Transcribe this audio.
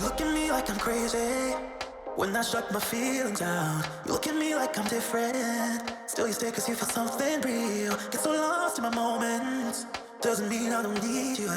look at me like I'm crazy. When I shut my feelings out, you look at me like I'm different. Still you stay cause you feel something real. Get so lost in my moments. Doesn't mean I don't need you.